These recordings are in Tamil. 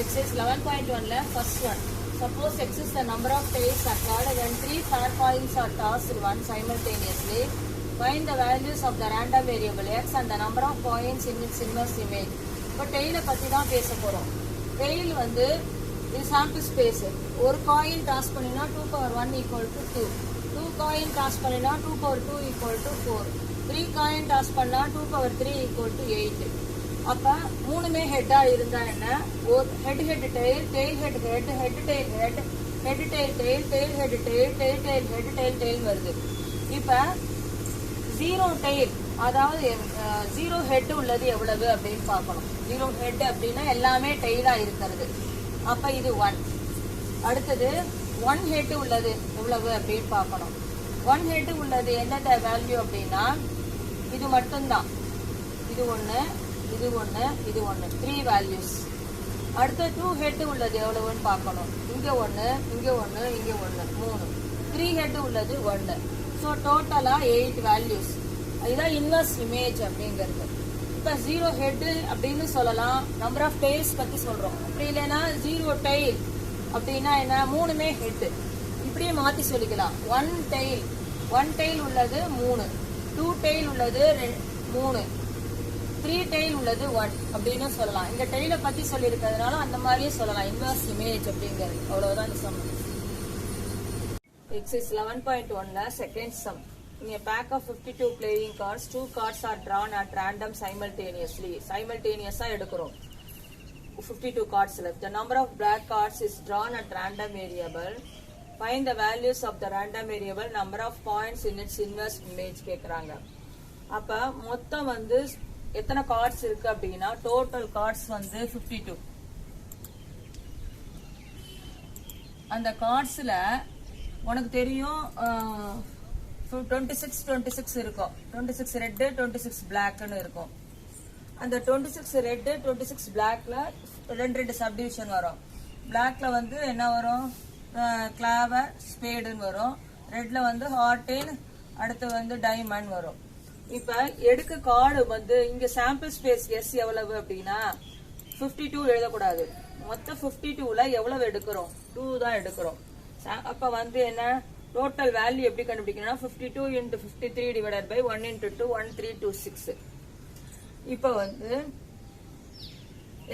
Exercise 11.1 first one. Suppose X is the number of tails occurred when 3 fair coins are tossed one simultaneously. Find the values of the random variable X and the number of points in its inverse image. இப்போ டெய்லை பற்றி தான் பேச போகிறோம். டெய்ல் வந்து இது சாம்பிள் ஸ்பேஸ். ஒரு காயின் டாஸ் பண்ணினா 2 power 1 equal to 2. 2 coin toss பண்ணினா 2 power 2 equal to 4. 3 coin toss பண்ணா 2 power 3 equal to 8. அப்ப மூணுமே ஹெட்டா இருந்தா என்ன, ஒரு head head tail, tail head head, head tail head, head tail tail, tail head tail, tail tail head, tail tail வருது. இப்ப ஜீரோ டெயில், அதாவது ஜீரோ ஹெட் உள்ளது எவ்வளவு அப்படின்னு பார்க்கணும். ஜீரோ ஹெட் அப்படின்னா எல்லாமே டெய்லா இருக்கிறது. அப்ப இது 1. அடுத்தது 1 ஹெட் உள்ளது எவ்வளவு அப்படின்னு பார்க்கணும். 1 ஹெட் உள்ளது என்னத வேல்யூ அப்படின்னா இது மட்டும்தான். இது ஒன்று, இது ஒன்று, இது ஒன்று, 3 வேல்யூஸ். அடுத்த 2 ஹெட் உள்ளது எவ்வளவுன்னு பார்க்கணும். இங்க ஒன்று, இங்க ஒன்று, இங்க ஒன்று, 3. 3 ஹெட் உள்ளது 1. ஸோ டோட்டலா 8 வேல்யூஸ். இதுதான் இன்வர்ஸ் இமேஜ் அப்படிங்கிறது. இப்போ 0 ஹெட் அப்படின்னு சொல்லலாம். நம்பர் ஆஃப் டெய்ல்ஸ் பத்தி சொல்றோம். அப்படி இல்லைன்னா 0 டெய்ல் அப்படின்னா என்ன, மூணுமே ஹெட். இப்படியே மாத்தி சொல்லிக்கலாம். 1 டெய்ல் உள்ளது 3, 2 டெய்ல் உள்ளது 3, 3 டெய்ல் உள்ளது 1 அப்படின்னு சொல்லலாம். இந்த டெய்லை பத்தி சொல்லி இருக்கிறதுனால அந்த மாதிரியே சொல்லலாம். இன்வர்ஸ் இமேஜ் அப்படிங்கிறது. அவ்வளவுதான் இந்த sum. Exercise 11.1 second sum. In a pack of 52 playing cards, 2 cards are drawn at random simultaneously. Simultaneously எடுக்கிறோம். 52 cards left. The number of black cards is drawn at random variable. Find the values of the random variable, number of points in its inverse image கேக்குறாங்க. அப்ப மொத்தம் வந்து எத்தனை கார்ட்ஸ் இருக்கு அப்படின்னா டோட்டல் கார்ட்ஸ் வந்து 52. அந்த கார்ட்ஸ்ல உனக்கு தெரியும் 26 இருக்கும். 26 ரெட், 26 பிளாக்னு இருக்கும். அந்த 26 ரெட், 26 பிளாக்ல ரெண்டு சப்டிவிஷன் வரும். பிளாக்ல வந்து என்ன வரும், கிளாவர், ஸ்பேடுன்னு வரும். ரெட்ல வந்து ஹார்டின், அடுத்து வந்து டைமண்ட் வரும். இப்ப எடுக்க கார்டு வந்து இங்க சாம்பிள் ஸ்பேஸ் எஸ் எவ்வளவு அப்படின்னா 52 எழுதக்கூடாது. மொத்தம் 52ல எவ்வளவு எடுக்கிறோம், 2 தான் எடுக்கிறோம். அப்ப வந்து என்ன டோட்டல் வேல்யூ எப்படி கண்டுபிடிக்கணும்னா 52 into 53 divided by 1 into 2, 1326. இப்ப வந்து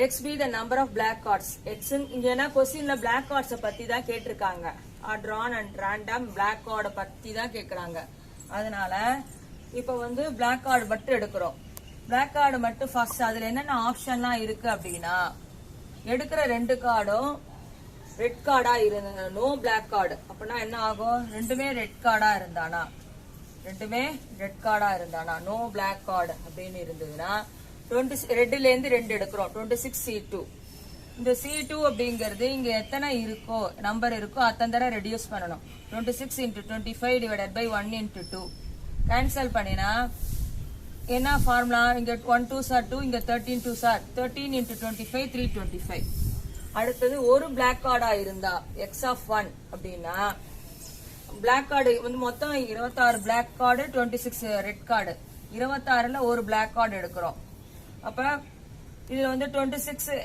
x be the number of black cards. x இங்க என்ன क्वेश्चनல black cards பத்தி தான் கேட்டிருக்காங்க. are drawn and random black card பத்தி தான் கேக்குறாங்க. அதனால இப்ப வந்து பிளாக் கார்டு மட்டும் எடுக்கிறோம். பிளாக் கார்டு மட்டும் ஃபர்ஸ்ட். அதுல என்னென்ன ஆப்ஷன்லாம் இருக்கு அப்படின்னா எடுக்கிற 2 கார்டும் ரெட் கார்டா இருந்தா நோ பிளாக் கார்டு. அப்படின்னா என்ன ஆகும், ரெண்டுமே ரெட் கார்டா இருந்தானா நோ பிளாக் கார்டு அப்படின்னு இருந்ததுன்னா ரெட்ல இருந்து 2 எடுக்கிறோம். 26 C2. இந்த C2 அப்படிங்கிறது இங்க எத்தனை இருக்கோ நம்பர் இருக்கோ அத்தனை தடவை ரெடியூஸ் பண்ணணும். 26 into 25 divided by 1 into 2. Cancel பண்ணினா என்ன ஃபார்முலா, இங்க 1 2s are 2, இங்க 13 2s are 13 into 25, 325. அடுத்தது ஒரு பிளாக் கார்டா இருந்தா x of 1 அப்படின்னா பிளாக் கார்டு வந்து மொத்தம் 26 பிளாக் கார்டு, 26 ரெட் கார்டு. 26ல ஒரு பிளாக் கார்டு எடுக்கிறோம். அப்ப இதுல வந்து 26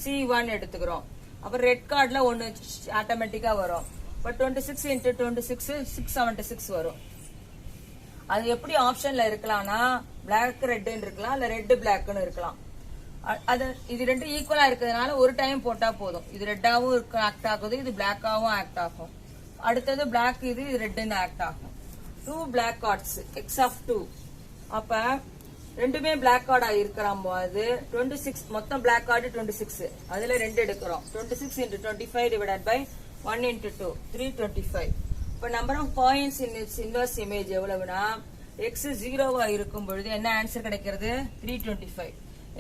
C1 எடுத்துக்கிறோம். அப்ப ரெட் கார்டுல ஒன்னு ஆட்டோமேட்டிக்கா வரும். இப்ப 26 into 26 676 வரும். அது எப்படி ஆப்ஷன்ல இருக்கலாம்னா பிளாக் ரெட்னு இருக்கலாம், இல்ல ரெட் பிளாக்னு இருக்கலாம். அது இது ரெண்டு ஈக்குவலா இருக்கிறதுனால ஒரு டைம் போட்டா போதும். இது ரெட்டாவும் ஆக்ட் ஆகுது, இது பிளாக்காவும் ஆக்ட் ஆகும். அடுத்தது பிளாக், இது ரெட்னு ஆக்ட் ஆகும். 2 பிளாக் கார்ட்ஸ் x of 2. அப்ப ரெண்டுமே பிளாக் கார்டா இருக்கிறோம் போது 26 மொத்தம் பிளாக் கார்டு 26. அதுல 2 எடுக்கிறோம். 26 into 25 divided by 1 into 2, 325. இப்ப number of points in its inverse image எவ்வளவுனா x 0வா இருக்கும் பொழுது என்ன ஆன்சர் கிடைக்கிறது, 325.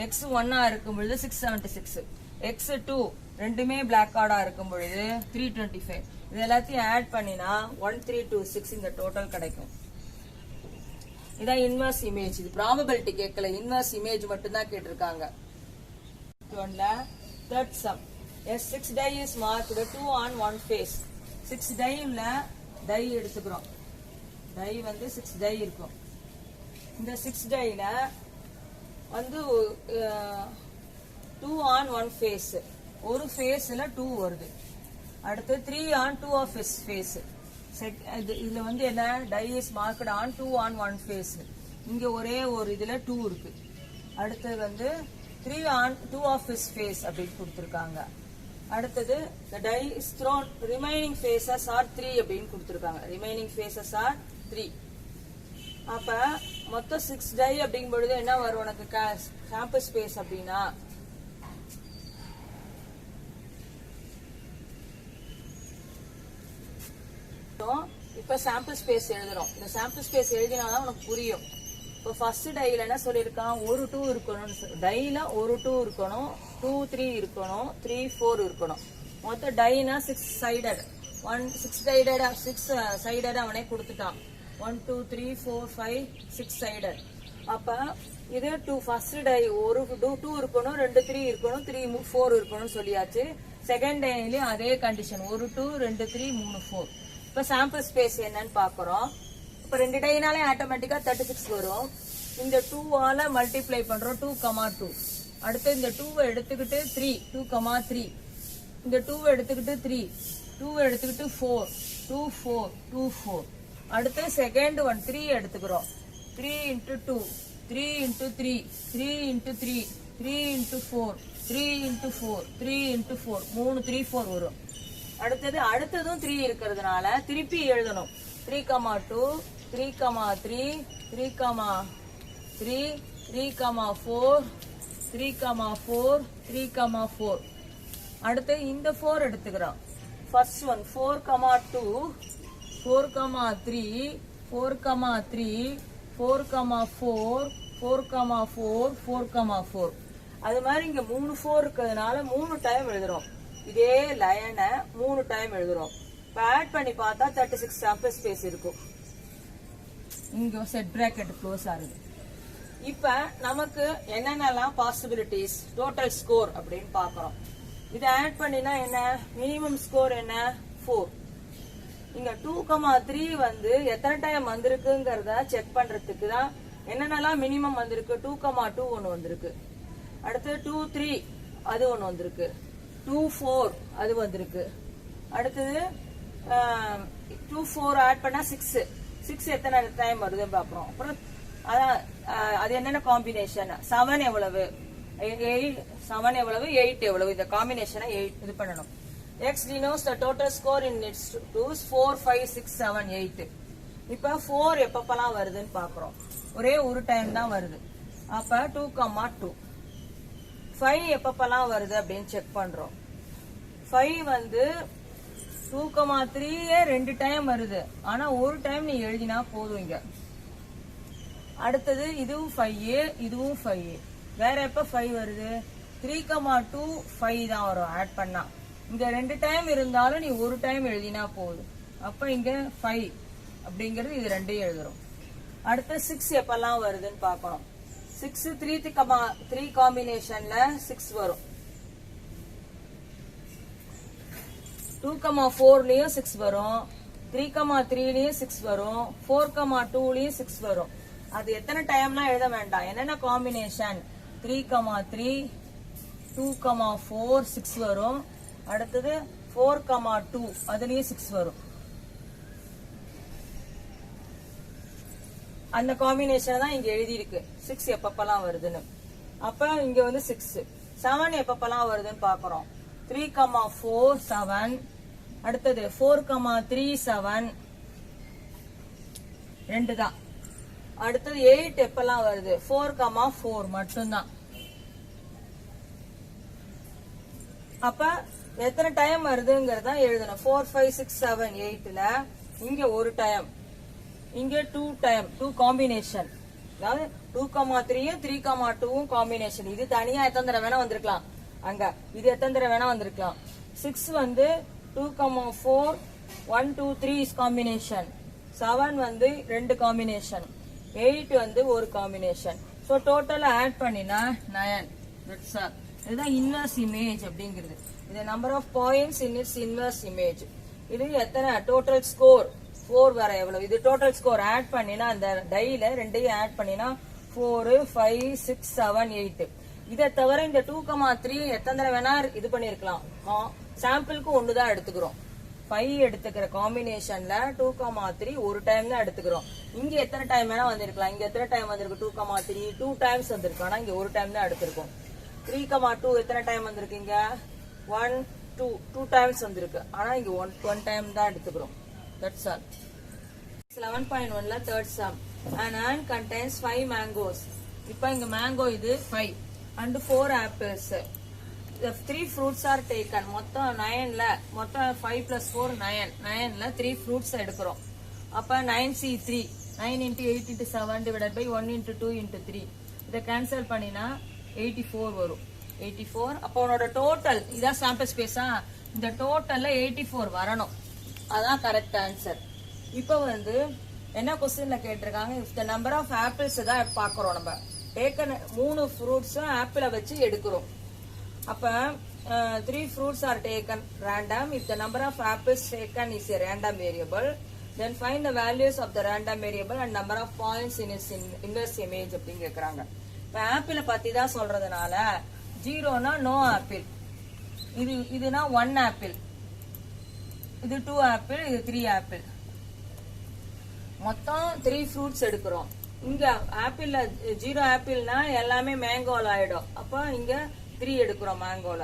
x 1ஆ இருக்கும் பொழுது 676. x 2 ரெண்டுமே பிளாக் கார்டா இருக்கும் பொழுது 325. இது எல்லாத்தையும் ஆட் பண்ணினா 1326 இந்த டோட்டல் கிடைக்கும். இதான் இன்வர்ஸ் இமேஜ். இது ப்ராபபிலிட்டி கேட்கல, இன்வர்ஸ் இமேஜ் மட்டும் தான் கேட்டிருக்காங்க. Third sum. A 6 die is marked 2 on 1 face. 6 dieல tie எடுத்துக்கிறோம். டை வந்து 6 டை இருக்கும். இந்த 6 டைல வந்து 2 on 1 face, ஒரு ஃபேஸ்ல 2 வருது. அடுத்து 3 on 2 of his face. இதுல வந்து என்ன, die is marked on 2 on 1 face. இங்க ஒரே ஒரு இதுல 2 இருக்கு. அடுத்து வந்து 3 on 2 of his face அப்படின்னு கொடுத்திருக்காங்க. அடுத்தது the die is thrown, remaining faces are 3 அப்படின்னு கொடுத்திருக்காங்க. remaining faces are 3. அப்ப மொத்தம் 6 die அப்படிங்கும் பொழுது என்ன வரும் உனக்கு sample space அப்படின்னா, இப்ப சாம்பிள் ஸ்பேஸ் எழுதுறோம். இந்த சாம்பிள் ஸ்பேஸ் எழுதினாதான் உனக்கு புரியும். இப்போ ஃபர்ஸ்ட் டைல என்ன சொல்லியிருக்கான், ஒரு 2 இருக்கணும். டைல ஒரு 2 இருக்கணும், 2 3 இருக்கணும், 3 4 இருக்கணும். மொத்த டைனா 6 சைடட், 6 சைடட் அவனே கொடுத்துட்டான். 1 2 3 4 5 6 சைடட். அப்ப இது 2 ஃபர்ஸ்ட் டை ஒரு 2 இருக்கணும், 2 3 இருக்கணும், 3 4 இருக்கணும் சொல்லியாச்சு. செகண்ட் டைலயும் அதே கண்டிஷன், ஒரு 2 2 3 3 4. இப்ப சாம்பிள் ஸ்பேஸ் என்னன்னு பாக்குறோம். இப்ப 2 டைனாலே ஆட்டோமேட்டிக்கா 36 வரும். இந்த 2 மல்டிப்ளை பண்றோம், 2, 2. அடுத்து இந்த 2 எடுத்துக்கிட்டு 3, 2, 3. இந்த 2 எடுத்துக்கிட்டு 3, 2 எடுத்துக்கிட்டு 4, 2 4, 2 4. அடுத்து செகண்ட் ஒன் 3 எடுத்துக்கிறோம். 3 into 2, 3 into 3, 3 into 3, 3 into 4, 3 into 4, 3 into 4, 3 3 4 வரும். அடுத்ததும் 3 இருக்கிறதுனால திருப்பி எழுதணும். 3, 2, 3, 3, 3, 3, 3, 4, 3, 4, 3, 4. அடுத்து இந்த 4 எடுத்துக்கிறோம். First one 4, 2, 4, 3, 4, 3, 4, 4, 4, 4, 4. அது மாதிரி இங்க 3 4 இருக்கிறதுனால 3 டைம் எழுதுறோம். இதே லைனை 3 டைம் எழுதுறோம். ஆட் பண்ணி பார்த்தா 36 சாம்பிள் ஸ்பேஸ் இருக்கும். இங்க செட் பிராக்கெட் க்ளோஸ் ஆகுது. இப்ப நமக்கு என்னென்னலாம் பாசிபிலிட்டிஸ், டோட்டல் ஸ்கோர் அப்படின்னு பாக்குறோம். இதை ஆட் பண்ணினா என்ன, மினிமம் ஸ்கோர் என்ன 4. இங்க 2, 3 வந்து எத்தனை டைம் வந்திருக்குங்கிறத செக் பண்றதுக்கு தான் என்னென்னலாம் மினிமம் வந்திருக்கு. 2, 2 ஒன்னு வந்திருக்கு. அடுத்து 2, 3 அது ஒன்னு வந்திருக்கு. 2, 4 அது வந்திருக்கு. அடுத்தது 2, 4 ஆட் பண்ணா 6 எத்தனை டைம் வருதுன்னு பாக்குறோம். அப்புறம் அது என்னென்ன காம்பினேஷன், 7 எவ்வளவு, 7 எவ்வளவு, 8 எவ்வளவு, இந்த காம்பினேஷனை இது பண்ணணும். X denotes the total score in its 2's 4, 5, 6, 7, 8. இப்ப 4 எப்பப்பெல்லாம் வருதுன்னு பாக்குறோம். ஒரே ஒரு டைம் தான் வருது. அப்ப 2, 2. 5 எப்பப்பெல்லாம் வருது அப்படின்னு செக் பண்றோம். 5 வந்து 2, 3 2 டைம் வருது. ஆனா ஒரு டைம் நீ எழுதினா போதும். இங்க அடுத்தது இதுவும் 5, இதுவும் 5. வேற எப்ப 5 வருது, 3, 2 5 தான் வரும் ஆட் பண்ணா. இங்க 2 டைம் இருந்தாலும் நீ ஒரு டைம் எழுதினா போதும். அப்ப இங்க 5 அப்படிங்கிறது இது 2 எழுதுறோம். அடுத்து 6 எப்பெல்லாம் வருதுன்னு பாக்கணும். 6 3 காம்பினேஷன்ல 6 வரும். 2, 4லயும் 6 வரும். 3, 3லயும் 6 வரும். 4, 2லயும் 6 வரும். அது எத்தனை டைம்னா எழுத வேண்டாம். என்னென்ன காம்பினேஷன், 3, 3, 2, 4 6 வரும். அடுத்தது 4, 2 அதுலயும் 6 வரும். அந்த காம்பினேஷன் தான் இங்க எழுதி இருக்கு 6 எப்பப்பெல்லாம் வருதுன்னு. அப்ப இங்க வந்து 6. 7 எப்பப்பெல்லாம் வருதுன்னு பாக்குறோம். 3, 4 7. அடுத்தது 4, 3 7 2 தான். அடுத்தது 8 எப்பெல்லாம் வருது, 4, 4 மட்டும்தான். அப்ப எத்தனை டைம் வருதுங்கிறத எழுதணும். 4, 5, 6, 7, 8ல இங்க ஒரு டைம், இங்க 2 டைம், 2 காம்பினேஷன். அதாவது 2, 3யும் 3, 2வும் காம்பினேஷன். இது தனியா எத்தனை தடவை வேணா வந்திருக்கலாம். அங்க இது எத்தனை தடவை வேணா வந்திருக்கலாம். 6 வந்து 2, 4 1, 2, 3 இஸ் காம்பினேஷன். 7 வந்து 2 காம்பினேஷன். 8 வந்து ஒரு காம்பினேஷன். சோ டோட்டலா ஆட் பண்ணினா 9. That's all. இதுதான் இன்வெர்ஸ் இமேஜ் அப்படிங்கிறது. இது number of points in its inverse image. இது எத்தனை டோட்டல் ஸ்கோர் 4 வர எவ்வளவு, இது டோட்டல் ஸ்கோர் ஆட் பண்ணினா அந்த டைல ரெண்டையும் ஆட் பண்ணினா 4, 5, 6, 7, 8. இதை தவிர இந்த 2,3 எத்தனை தடவை வேணா இது பண்ணிருக்கலாம். சாம்பிளுக்கு ஒண்ணுதான் எடுத்துக்கிறோம். 5 எடுத்துக்கிற காம்பினேஷன்ல 2,3 ஒரு டைம் தான் எடுத்துக்கிறோம். இங்க எத்தனை டைம் வேணா வந்திருக்கலாம். இங்க எத்தனை டைம் வந்திருக்கு 2,3 2 டைம்ஸ் வந்திருக்கு. ஆனா இங்க ஒரு டைம் தான் எடுத்திருக்கோம். 3,2 எத்தனை டைம் வந்திருக்கு. இங்க 1 2 டைம்ஸ் வந்திருக்கு. ஆனா இங்க 1 டைம் தான் எடுத்துக்கிறோம். That's all. 11.1ல third sum. An ant contains 5 mangoes. இப்போ இங்க மேங்கோ இது 5 and 4 apples. The 3 fruits are taken. மொத்தம் 9ல மொத்தம் 5 plus 4 9ல 3 fruits எடுக்கிறோம். அப்ப 9C3 9 into 8 into 7 divided by 1 into 2 into 3. இதை கேன்சல் பண்ணினா 84 வரும். 84. அப்போ உன்னோட டோட்டல் இதான் சாம்பிள் ஸ்பேஸா, இந்த டோட்டல்ல 84 வரணும். அதான் கரெக்ட் ஆன்சர். இப்போ வந்து என்ன கொஸ்டின்ல கேட்டிருக்காங்க, இந்த நம்பர் ஆஃப் ஆப்பிள்ஸ் தான் பாக்குறோம். நம்ம டேக்கன் 3 ஃப்ரூட்ஸும் ஆப்பிளை வச்சு எடுக்கிறோம். அப்ப 3 fruits are taken random. If the number of apples taken is a random variable, then find the values of the random variable and number of points in its inverse image அப்படின்னு கேக்குறாங்க. இப்ப ஆப்பிளை பத்தி தான் சொல்றதுனால 0னா நோ ஆப்பிள், இதுனா 1 ஆப்பிள், இது 2 ஆப்பிள், இது 3 ஆப்பிள். மொத்தம் 3 ஃப்ரூட்ஸ் எடுக்கிறோம். இங்க ஆப்பிள்ல 0 ஆப்பிள்னா எல்லாமே மேங்கோல ஆயிடும். அப்ப இங்க 3 எடுக்கிறோம் மேங்கோல.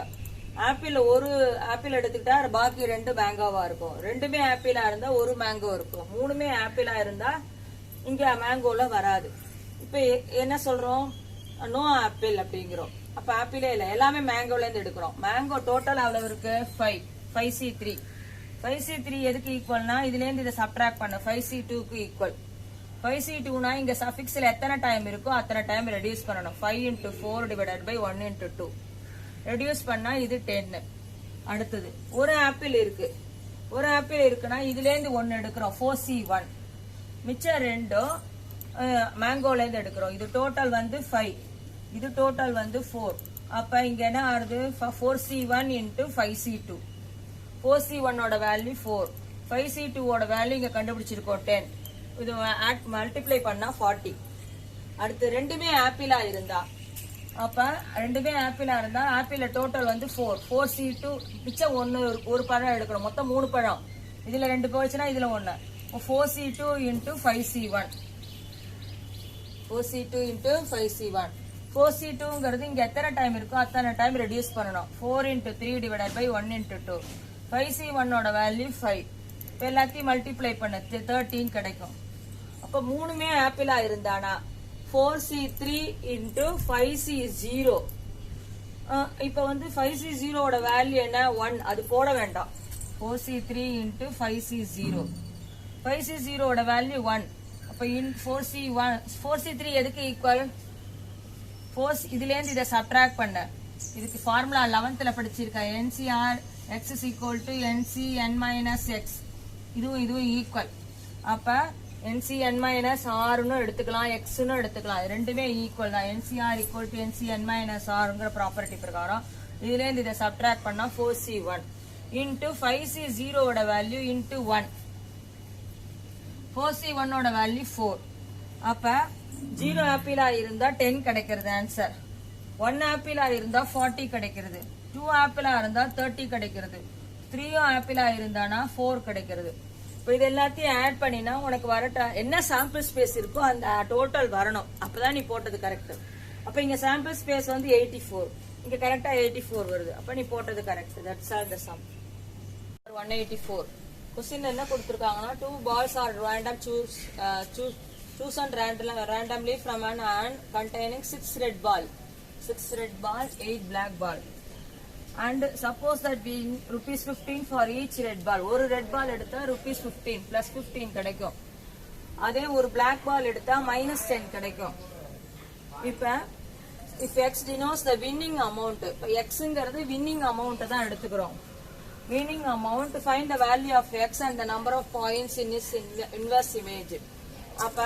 ஆப்பிள் ஒரு ஆப்பிள் எடுத்துக்கிட்டா பாக்கி 2 மேங்கோவா இருக்கும். ரெண்டுமே ஆப்பிளா இருந்தா ஒரு மேங்கோ இருக்கும். 3மே ஆப்பிளா இருந்தா இங்க மேங்கோல வராது. இப்ப என்ன சொல்றோம், நோ ஆப்பிள் அப்படிங்கிறோம். அப்ப ஆப்பிளே இல்ல, எல்லாமே மேங்கோல இருந்து எடுக்கிறோம். மேங்கோ டோட்டல் அவ்வளவு இருக்கு 5C3. 5C3 எதுக்கு ஈக்குவல்னா இதுல இருந்து இதை சப்ட்ராக்ட் பண்ண 5C2க்கு ஈக்குவல். 5C2னா இங்க சஃபிக்ஸ்ல எத்தனை டைம் இருக்கோ அத்தனை டைம் ரெடியூஸ் பண்ணணும். 5 into 4 divided by 1 into 2. Reduce பண்ணா இது 10. அடுத்தது ஒரு ஆப்பிள் இருக்கு. ஒரு ஆப்பிள் இருக்குன்னா இதுல இருந்து 1 எடுக்கிறோம் 4C1. மிச்சம் 2 மேங்கோல இருந்து எடுக்கிறோம். இது டோட்டல் வந்து 5, இது டோட்டல் வந்து 4. அப்ப இங்க என்ன ஆகுது 4C1 into 5C2. 4C1 ஓட வேல்யூ 4, 5C2 ஓட வேல்யூ இங்க கண்டுபிடிச்சிருக்கோம் 10. இது மல்டிப்ளை பண்ணா 40. அடுத்து ரெண்டுமே ஆப்பிளா இருந்தா, அப்ப ரெண்டுமே ஆப்பிளா இருந்தா ஆப்பிள் டோட்டல் வந்து 4C2 மிச்சம் ஒரு பழம் எடுக்கிறோம். மொத்தம் 3 பழம். இதுல 2 போச்சுன்னா இதுல 1. 4C2 into 5C1. 4C2 into 5C1. 4C2ங்கிறது இங்க எத்தனை டைம் இருக்கோ அத்தனை டைம் ரெடியூஸ் பண்ணணும். 4 into 3 divided by 1 into 2. 5C1 ஓட வேல்யூ 5. இப்ப எல்லாத்தையும் மல்டிப்ளை பண்ண 13 கிடைக்கும். அப்ப 3மே ஆப்பிளா இருந்தானா 4C3 into 5C0. இப்ப வந்து 5C0 ஓட வேல்யூ என்ன 1, அது போட வேண்டாம். 4C3 into 5C0. 5C0 ஓட வேல்யூ 1. அப்ப in 4C3 எதுக்கு ஈக்குவல், இதுல இருந்து இதை சப்ட்ராக்ட் பண்ண. இதுக்கு ஃபார்முலா 11th படிச்சிருக்க. NCR x is equal to NCn minus x. இதுவும் ஈக்குவல். அப்ப NCn minus r எடுத்துக்கலாம், x எடுத்துக்கலாம். ரெண்டுமே ஈக்குவல் தான். NCR equal to NCn minus rங்கிற ப்ராப்பர்ட்டி பிரகாரம் இதுல இருந்து இதை சப்ட்ராக்ட் பண்ணா 4C1 into 5C0 ஓட வேல்யூ into 1. 4C1 ஓட வேல்யூ 4. அப்ப 0 ஆப்பிளா இருந்தா 10 கிடைக்கிறது ஆன்சர். 1 ஆப்பிளா இருந்தா 40 கிடைக்கிறது. 2 ஆப்பிளா இருந்தா 30 கிடைக்கிறது. 3 ஆப்பிளா இருந்தானா 4 கிடைக்கிறது. இப்போ இது எல்லாத்தையும் ஆட் பண்ணினா உனக்கு வர என்ன சாம்பிள் ஸ்பேஸ் இருக்கோ அந்த டோட்டல் வரணும். அப்பதான் நீ போட்டது கரெக்ட். அப்ப இங்க சாம்பிள் ஸ்பேஸ் வந்து 84, இங்க கரெக்டா 84 வருது. அப்ப நீ போட்டது correct. That's all the some. 184 question என்ன கொடுத்திருக்காங்கன்னா 2 balls are random chosen randomly from an ant containing 6 red ball, 8 black ball. And suppose that we ₹15 for each red ball. ஒரு red ball எடுத்தா ₹15 plus 15 கிடைக்கும். அதே ஒரு black ball எடுத்தா -10 கிடைக்கும். இப்ப if x denotes the winning amount, இப்ப xங்கிறது winning amount தான் எடுத்துக்கிறோம். winning amount, find the value of x and the number of points in its inverse image. அப்ப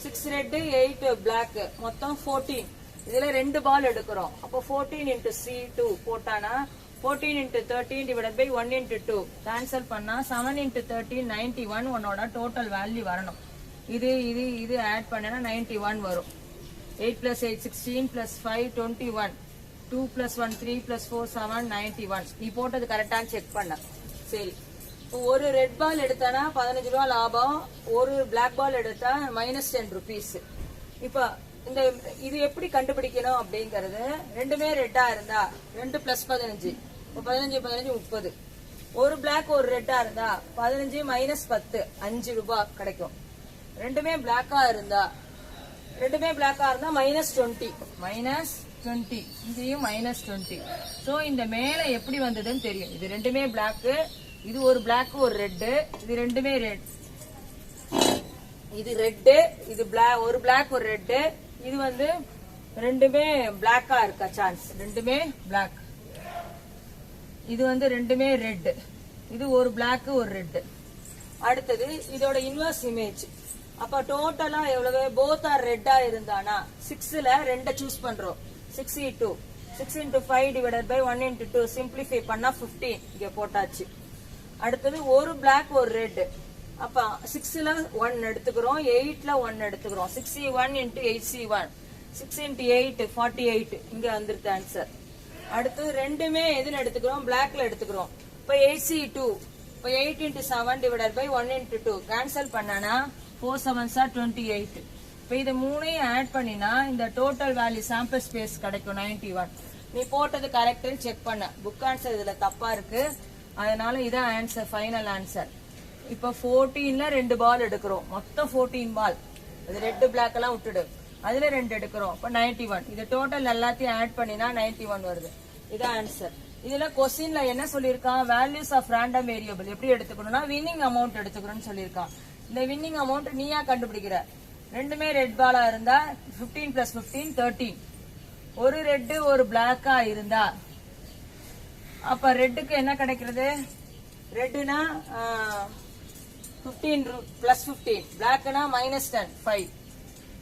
6 red 8 black மொத்தம் 14. இதுல 2 பால் எடுக்கிறோம். அப்போ 14 into C2 போட்டானா 14 into 13 divided by 1 into 2 cancel பண்ணா 7 into 13 91 உன்னோட டோட்டல் வேல்யூ வரணும். இது ஆட் பண்ணனா 91 வரும். 8 plus 8 16 plus 5 21 2 plus 1 3 plus 4 7 91. நீ போட்டது கரெக்டான்னு செக் பண்ண. சரி, ஒரு ரெட் பால் எடுத்தானா 15 ரூபா லாபம், ஒரு பிளாக் பால் எடுத்தா -10 rupees. இப்ப இந்த இது எப்படி கண்டுபிடிக்கணும் அப்படிங்கறது, ரெண்டுமே ரெட்டா இருந்தா 2 plus 15, 15 15 30. ஒரு பிளாக் ஒரு ரெட்டா இருந்தா 15 -10 5 ரூபாய் கிடைக்கும். ரெண்டுமே பிளாக்கா இருந்தா -20 இங்கேயும் -20. சோ இந்த மேல எப்படி வந்ததுன்னு தெரியும். இது ரெண்டுமே பிளாக், இது ஒரு பிளாக் ஒரு ரெட், இது ரெண்டுமே ரெட், இது ரெட், இது ஒரு பிளாக் ஒரு ரெட், இது வந்து ரெண்டுமே பிளாக்கா இருக்கா சான்ஸ், ரெண்டுமே பிளாக். இது வந்து ரெண்டுமே ரெட், இது ஒரு பிளாக் ஒரு ரெட். அடுத்தது இதோட இன்வர்ஸ் இமேஜ். அப்ப டோட்டலா எவ்வளவு, போத் ஆர் ரெட்டா இருந்தானா 6ல 2 சூஸ் பண்றோம். 6 into 5 divided by 1 into 2 simplify பண்ணா 15 இங்க போட்டாச்சு. அடுத்தது ஒரு பிளாக் ஒரு ரெட். அப்ப 6ல 1 எடுத்துக்கிறோம், 8ல 1 எடுத்துக்கிறோம். 6c1 into 8c1, 6 into 8 48 இங்க வந்துருது ஆன்சர். அடுத்து ரெண்டுமே எதுல எடுத்துக்கிறோம், பிளாக்ல எடுத்துக்கிறோம். இப்ப 8c2, இப்ப 8 into 7 divided by 1 into 2 cancel பண்ணனா 4 7s are 28. இப்ப இது மூணையும் ஆட் பண்ணினா இந்த டோட்டல் வேல்யூ சாம்பிள் ஸ்பேஸ் கிடைக்கும் 91. நீ போட்டது கரெக்ட்னு செக் பண்ண. புக் ஆன்சர் இதுல தப்பா இருக்கு, அதனால இதான் ஆன்சர், ஃபைனல் ஆன்சர். இப்ப 14ல 2 பால் எடுக்கிறோம், மொத்தம் 14 பால். அது ரெட் பிளாக் எல்லாம் விட்டுடு, அதுல 2 எடுக்கிறோம். இப்ப 91. இது டோட்டல் எல்லாத்தையும் ஆட் பண்ணினா 91 வருது. இதான் ஆன்சர். இதுல கொஸ்டின்ல என்ன சொல்லிருக்கான், வேல்யூஸ் ஆஃப் ரேண்டம் வேரியபிள் எப்படி எடுத்துக்கணும்னா வின்னிங் அமௌண்ட் எடுத்துக்கணும்னு சொல்லிருக்கான். இந்த வின்னிங் அமௌண்ட் நீயா கண்டுபிடிக்கிற. ரெண்டுமே ரெட் பாலா இருந்தா 15 plus 15 13. ஒரு ரெட் ஒரு பிளாக்கா இருந்தா அப்ப ரெட்டுக்கு என்ன கிடைக்கிறது, ரெட்னா 15 plus 15, பிளாக்னா -10 5.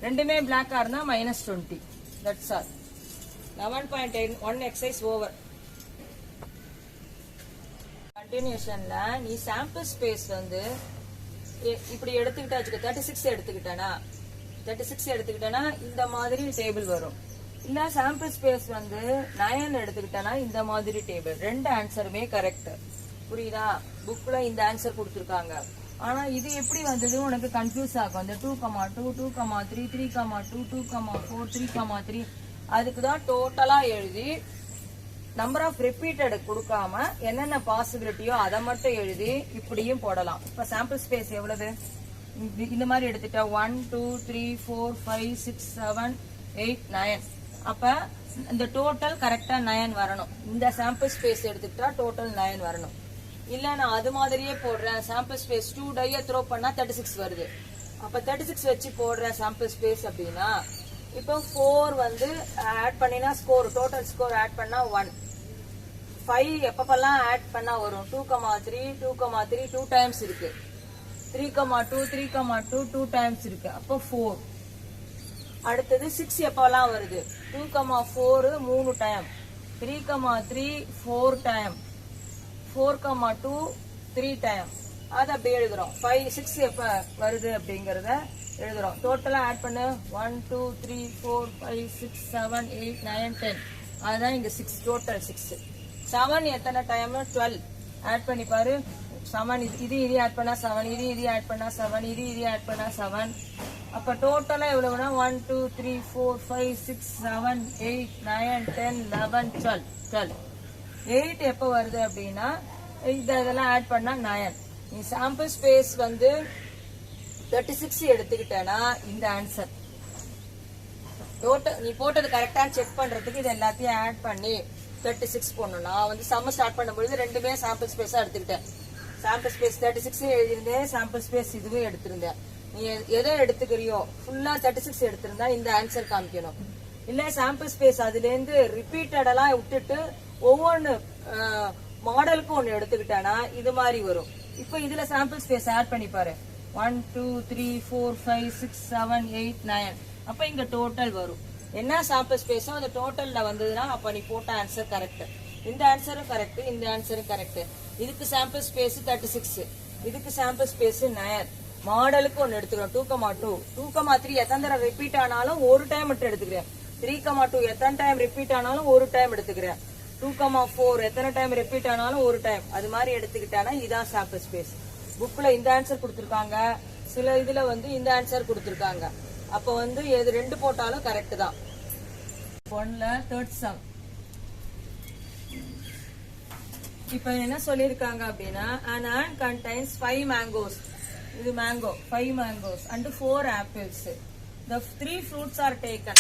ரெண்டுமே பிளாக்கா இருந்தா -20. That's all. 11.1 exercise over. கண்டினியூஷன்ல நீ சாம்பிள் ஸ்பேஸ் வந்து இப்படி எடுத்துக்கிட்டா, 36 எடுத்துக்கிட்டனா இந்த மாதிரி டேபிள் வரும். இல்ல சாம்பிள் ஸ்பேஸ் வந்து 9 எடுத்துக்கிட்டனா இந்த மாதிரி டேபிள். ரெண்டு ஆன்சருமே கரெக்ட். புரியுதா? புக்ல இந்த ஆன்சர் கொடுத்திருக்காங்க. ஆனா இது எப்படி வந்தது உனக்கு கன்ஃபியூஸ் ஆகும். இந்த 2,2, 2,3, 3,2, 2,4, 3,3 அதுக்குதான் டோட்டலா எழுதி நம்பர் ஆஃப் ரிப்பீட்டட் கொடுக்காம என்னென்ன பாசிபிலிட்டியோ அதை மட்டும் எழுதி இப்படியும் போடலாம். இப்ப சாம்பிள் ஸ்பேஸ் எவ்வளவு, இந்த மாதிரி எடுத்துட்டா 1 2 3 4 5 6 7 8 9. அப்ப இந்த டோட்டல் கரெக்டா 9 வரணும். இந்த சாம்பிள் ஸ்பேஸ் எடுத்துக்கிட்டா டோட்டல் 9 வரணும். இல்ல நான் அது மாதிரியே போடுறேன், சாம்பிள் ஸ்பேஸ் 2 டைய த்ரோ பண்ணா 36 வருது. அப்ப 36 வச்சு போடுறேன் சாம்பிள் ஸ்பேஸ் அப்படின்னா, இப்போ 4 வந்து ஆட் பண்ணினா ஸ்கோர், டோட்டல் ஸ்கோர் ஆட் பண்ணா 1. 5 எப்பப்பெல்லாம் ஆட் பண்ணா வரும், 2,3 2,3 2 டைம்ஸ் இருக்கு, 3,2 3,2 2 டைம்ஸ் இருக்கு, அப்போ 4. அடுத்தது 6 எப்பெல்லாம் வருது, 2,4 3 டைம், 3,3 4 டைம், 4,2 3 டைம். அதை அப்படி எழுதுறோம். 5 6 எப்ப வருது அப்படிங்கறத எழுதுறோம். டோட்டலா ஆட் பண்ணு 1 2 3 4 5 6 7 8 9 10. அதுதான் இங்க 6, டோட்டல் 6. 7 எத்தனை டைம், 12. ஆட் பண்ணி பாரு. 7 இது ஆட் பண்ணா 7, இது ஆட் பண்ணா 7, இது ஆட் பண்ணா 7. அப்ப டோட்டலா எவ்வளவுனா 1 2 3 4 5 6 7 8 9 10 11 12. 8 எப்ப வருது அப்படின்னா இதெல்லாம் ஆட் பண்ணா 9. நீ சாம்பிள் ஸ்பேஸ் வந்து 36 எடுத்துக்கிட்டேன்னா இந்த ஆன்சர். டோட்டல் நீ போட்டது கரெக்டா செக் பண்றதுக்கு இது எல்லாத்தையும் ஆட் பண்ணி 36 போடணும். நான் வந்து சம்ம ஸ்டார்ட் பண்ணும்போது ரெண்டுமே சாம்பிள் ஸ்பேஸா எடுத்துக்கிட்டேன். சாம்பிள் ஸ்பேஸ் 36 எழுதியிருந்தேன், சாம்பிள் ஸ்பேஸ் இதுவும் எடுத்திருந்தேன். நீ எதை எடுத்துக்கிறியோ ஃபுல்லா 36 எடுத்திருந்தா இந்த ஆன்சர் காமிக்கணும். இல்ல சாம்பிள் ஸ்பேஸ் அதுல இருந்து ரிப்பீட்டடெல்லாம் விட்டுட்டு ஒவ்வொன்னு மாடலுக்கு ஒன்னு எடுத்துக்கிட்டானா இது மாதிரி வரும். இப்ப இதுல சாம்பிள் ஸ்பேஸ் ஆட் பண்ணி பாரு. 1 2 3 4 5 6 7 8 9. அப்ப இங்க டோட்டல் வரும். என்ன சாம்பிள் ஸ்பேஸோ அந்த டோட்டல்ல வந்ததுன்னா அப்ப நீ போட்ட ஆன்சர் கரெக்ட். இந்த ஆன்சரும் கரெக்ட், இந்த ஆன்சரும் கரெக்ட். இதுக்கு சாம்பிள் ஸ்பேஸ் 36, இதுக்கு சாம்பிள் ஸ்பேஸ் 9. மாடலுக்கு ஒன்னு எடுத்துக்கிறோம் 2,2 2,3 எத்தனை தடவை ரிப்பீட் ஆனாலும் ஒரு டைம் மட்டும் எடுத்துக்கிறேன். 3,2 எத்தனை டைம் ரிப்பீட் ஆனாலும் ஒரு டைம் எடுத்துக்கிறேன். 2,4 எத்தனை டைம் ரிப்பீட் ஆனாலும் ஒரு டைம், அது மாதிரி எடுத்துக்கிட்டானா இதான் சாம்பிள் ஸ்பேஸ். புக்ல இந்த ஆன்சர் கொடுத்துருக்காங்க, சில இதுல வந்து இந்த ஆன்சர் கொடுத்துருக்காங்க. அப்ப வந்து எது ரெண்டு போட்டாலும் கரெக்ட் தான். 1ல தேர்ட் சம். இப்ப என்ன சொல்லிருக்காங்க அப்படின்னா, an ant contains 5 mangoes. இது mango, 5 mangoes and 4 apples. The 3 fruits are taken.